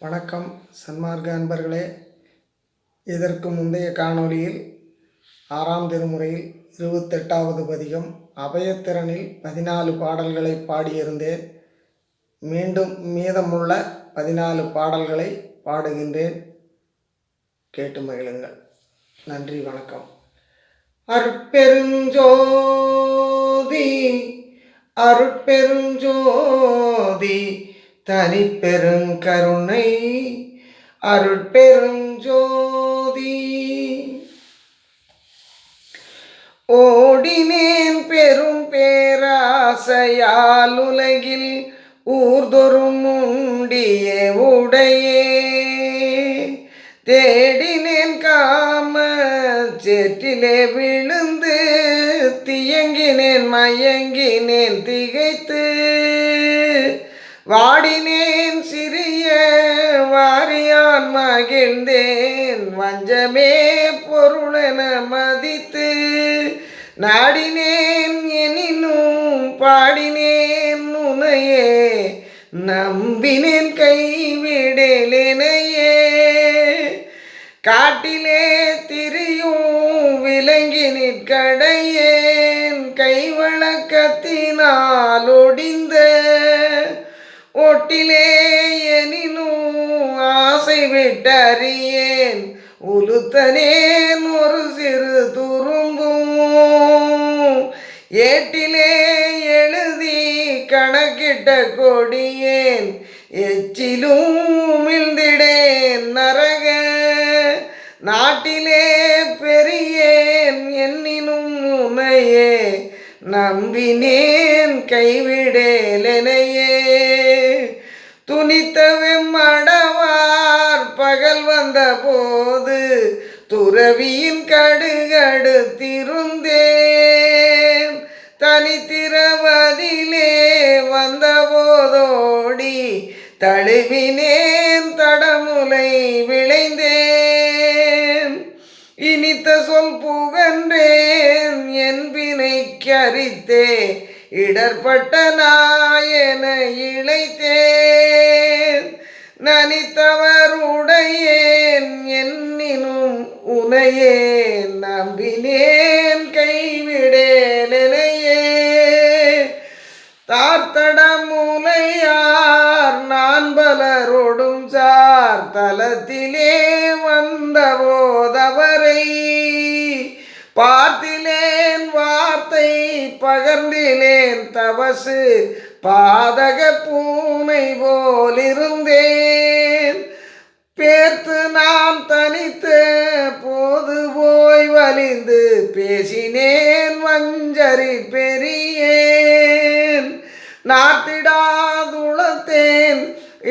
வணக்கம் சன்மார்க்க அன்பர்களே. இதற்கு முந்தைய காணொளியில் 6ஆம் திருமுறையில் 28வது பதிகம் அபயத்திறனில் 14 பாடல்களை பாடியிருந்தேன். மீண்டும் மீதமுள்ள 14 பாடல்களை பாடுகின்றேன். கேட்டு மகிழுங்கள். நன்றி, வணக்கம். அருட்பெருஞ்சோதி அருட்பெருஞ்சோதி தனிப்பெருங்கருணை அருட்பெருஞ்சோதி. ஓடினேன் பெரும் பேராசையால் உலகில் ஊர்தொரும் உண்டிய உடையே, தேடினேன் காம சேற்றிலே விழுந்து தியங்கினேன் மயங்கினேன் திகைத்து, வாடினேன் சிறிய வாரியான் மகிழ்ந்தேன் வஞ்சமே பொருளென மதித்து, நாடினேன் எனினும் பாடினேன் உனையே, நம்பினேன் கைவிடலேனையே, காட்டிலே திரியும் விலங்கி நிற்கடையேன் கைவழக்கத்தினால் ஒடிந்த, ஒட்டிலே எனினும் ஆசை விட்டறியேன் உளுத்தனேன் ஒரு சிறு துரும்பும், ஏட்டிலே எழுதி கணக்கிட்ட கொடியேன் எச்சிலும் உமிழ்ந்திடேன் நரக, நாட்டிலே பெரியேன் என்னினும் உனையே, நம்பினேன் கைவிடேலெனையே, துணித்தவெம்மடவார் பகல் வந்த போது துறவியின் கடுகடுத்திருந்தேன், தனித்திரவதிலே வந்த போதோடி தழுவினேன் தடமுலை விளைந்தேன், இனித்த சொல் புகன்றேன் என் வினைக்கரித்தே இடர்பட்ட நாயன இழைத்தேன், நனித்தவருடையேன் என்னினும் உனையே, நம்பினேன் கைவிடேலெனையே, தார்த்தடமுலையார் நான் பலரோடும் சார் தலத்திலே வந்த போதவரை பார்த்திலேன் வார்த்தை பகர்ந்திலேன் தவசு பாதக பூனை போலிருந்தேன், பேர்த்து நான் தனித்த போது போய் வலிந்து பேசினேன் வஞ்சரி பெரியேன், நாத்திடாதுளத்தேன்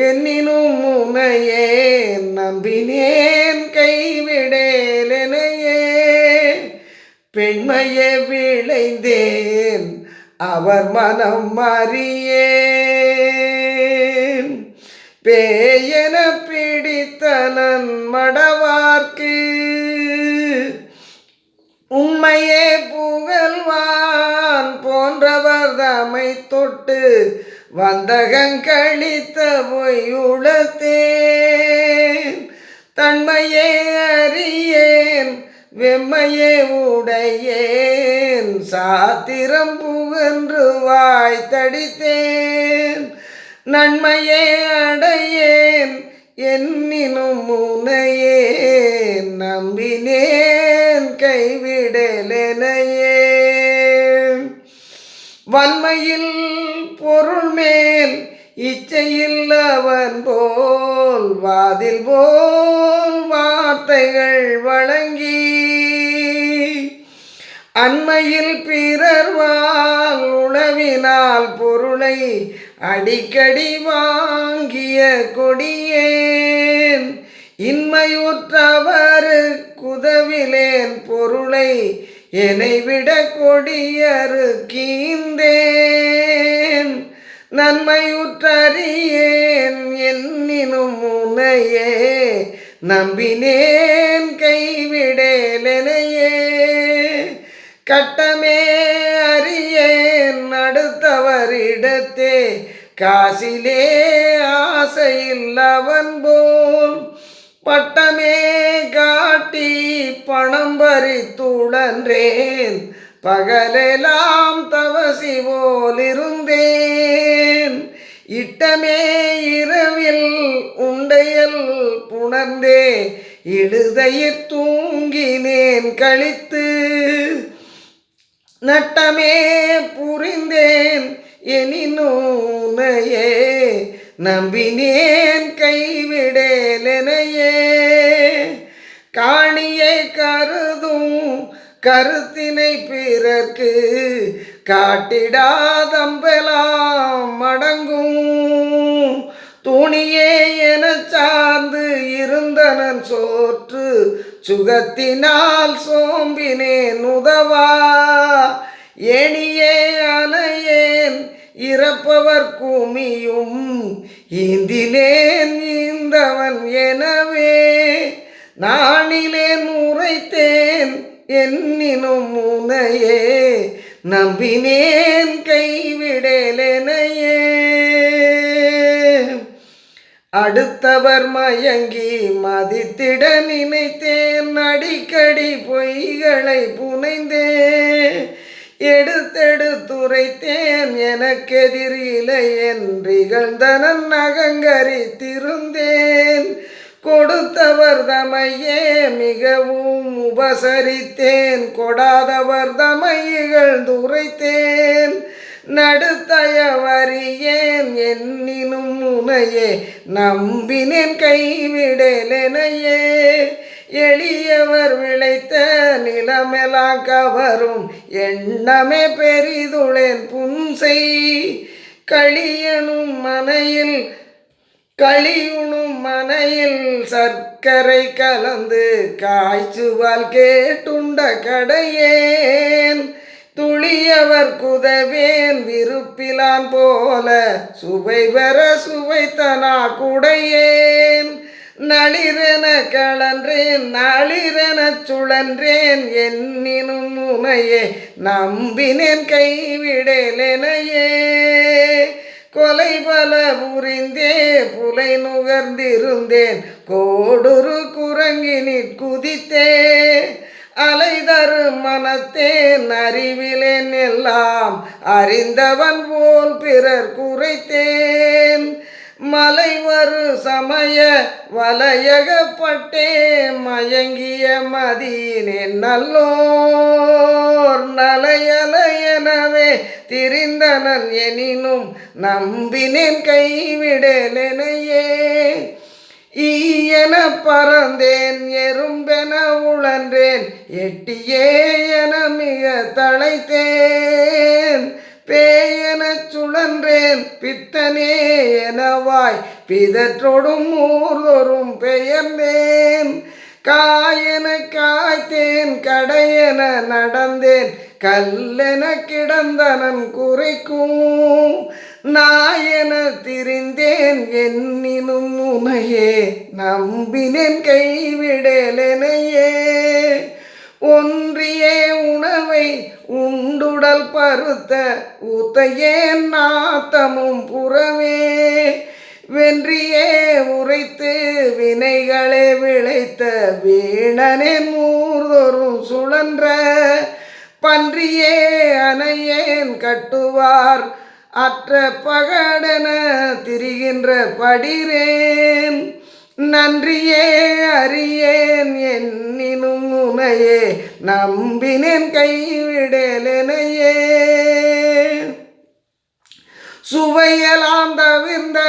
என்னினும் உனையே, நம்பினேன் கைவிடேலெனையே, பெண்மையே விளைந்தேன் அவர் மனம் அறியேன், பேயென பிடித்தனன் மடவார்க்கு உண்மையே புகழ்வான் போன்றவர் தமை தொட்டு வந்தகங்களித்த பொய்யுளத்தேன், தன்மையே அறியேன் வெம்மையே உடையேன், சாத்திரம் புகன்று வாய் தடித்தேன், நன்மையே அடையேன் என்னினும் உனையே, நம்பினேன் கைவிடலேனையே, வன்மையில் பொருள் மேல் இச்சையில் அவன் போல் வாதில் போல் வார்த்தைகள் வழங்கி, அண்மையில் பிறர்வால் உணவினால் பொருளை அடிக்கடி வாங்கிய கொடியேன், இன்மையுற்றவர் குதவிலேன் பொருளை என்னைவிட கொடியரு கீந்தேன், நன்மையுற்றறியேன் என்னினும் உனையே, நம்பினேன் கைவிடேலெனையே, கட்டமே அறியேன் அடுத்தவரிடத்தே காசிலே ஆசையில் அவன் போல் பட்டமே காட்டி பணம் பறித்துழன்றேன். பகலெல்லாம் தவசி போல் இருந்தேன். இட்டமே இரவில் உண்டையல் புணர்ந்தே இடுதையிற் தூங்கினேன் கழித்து. நட்டமே புரிந்தேன் எனினுனையே நம்பினேன் கைவிடேலெனையே. காணியை கருதும் கருத்தினை பிறர்க்கு காட்டிடாதம்பெலாம் மடங்கும். துணியே எனச் சார்ந்து இருந்தனன் சோற்று சுகத்தினால் சோம்பினேன் உதவா. ஏணியே அணையேன் இறப்பவர் குமியும் ஈந்திலேன் ஈந்தவன் எனவே. நானிலேன் உரைத்தேன் என்னினும் உனையே நம்பினேன் கைவிடேலெனையே. அடுத்தவர் மயங்கி மதித்திட நினைத்தேன். அடிக்கடி பொய்களை புனைந்தே எடுத்தெடுத்துரைத்தேன். எனக்கெதிர் இலை என்றிகழ்ந்தனன் அகங்கரித்திருந்தேன். கொடுத்தவர் தமையே மிகவும் உபசரித்தேன். கொடாதவர் தமைகள் துரைத்தேன். நடுத்தயவறியேன் என்னினும் உனையே நம்பினேன் கைவிடேலெனையே. எளியவர் விளைத்த நிலமெலாம் கவரும் எண்ணமே பெரிதுளேன் புன்செய். களியுணும் மனையில் சர்க்கரை கலந்து காய்ச்சுவால் கேட்டுண்ட கடையேன். துளியவர் குதவேன் விருப்பிலான் போல சுவை பெற சுவைத்தனா குடையேன். நளிரென கலன்றேன் நாளிரெனச் சுழன்றேன் என்னினும் உனையே நம்பினேன் கைவிடேலெனையே. கொலை பல புரிந்தே புலை நுகர்ந்திருந்தேன். கோடுரு குரங்கினிற் குதித்தே அலைதரு மனத்தேன். அறிவிலேன் எல்லாம் அறிந்தவன் போல் பிறர் குறைத்தேன். மலைவரு சமய வலையகப்பட்டே மயங்கிய மதியினேன். நல்லோர் நலையலையெனவே திரிந்தனன் எனினும் நம்பினேன் கைவிடேலெனையே. ஈயென பறந்தேன் எறும்பென உழன்றேன். எட்டியே என மிக தழைத்தேன். பேயெனச் சுழன்றேன் பித்தனே எனவாய் பிதற்றொடும் ஊர்தொரும் பெயர்ந்தேன். காயென காய்த்தேன் கடையென நடந்தேன். கல்லென கிடந்தனன் குறைக்கும். நாயென திரிந்தேன் என்னினும் உனையே நம்பினேன் கைவிடேலெனையே. ஒன்றியே உணவை உண்டுடல் பருத்த ஊத்தையேன் நாத்தமும் புறமே. வென்றியே உரைத்து வினைகளே விளைத்த வீணனேன் மூர்தொரும் சுழன்ற. பன்றியே அணையேன் கட்டுவார் அற்ற பகடென திரிகின்ற படிரேன். நன்றியே அறியேன் என்னினும் உனையே நம்பினேன் கைவிடேலெனையே. சுவையலாம் தவிர்ந்த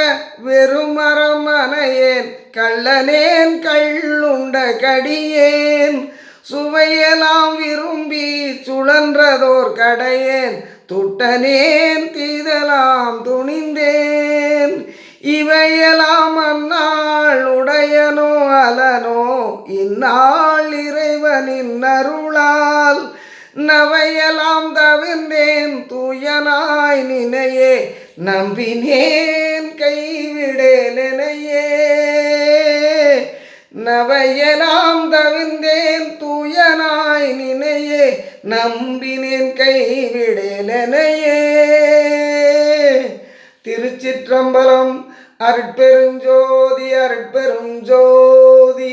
வெறுமரம் அணையேன். கள்ளனேன் கள்ளுண்ட கடியேன். சுவையலாம் விரும்பி சுழன்றதோர் கடையேன். துட்டனேன் தீதலாம் துணிந்தேன். இவையெல்லாம் அந்நாள் உடையனோ அலனோ இந்நாள் இறைவனின் அருளால். நவையெல்லாம் தவிர்ந்தேன் தூயனாய் நினையே நம்பினேன் கைவிடேலெனையே. நவையெல்லாம் தவிர்ந்தேன் தூயனாய் நினையே நம்பினேன் கைவிடேலெனையே. திருச்சிற்றம்பலம். அருட்பெருஞ்சோதி அருட்பெருஞ்சோதி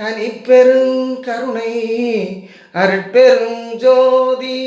தனிப்பெருங்கருணை அருட்பெருஞ்சோதி.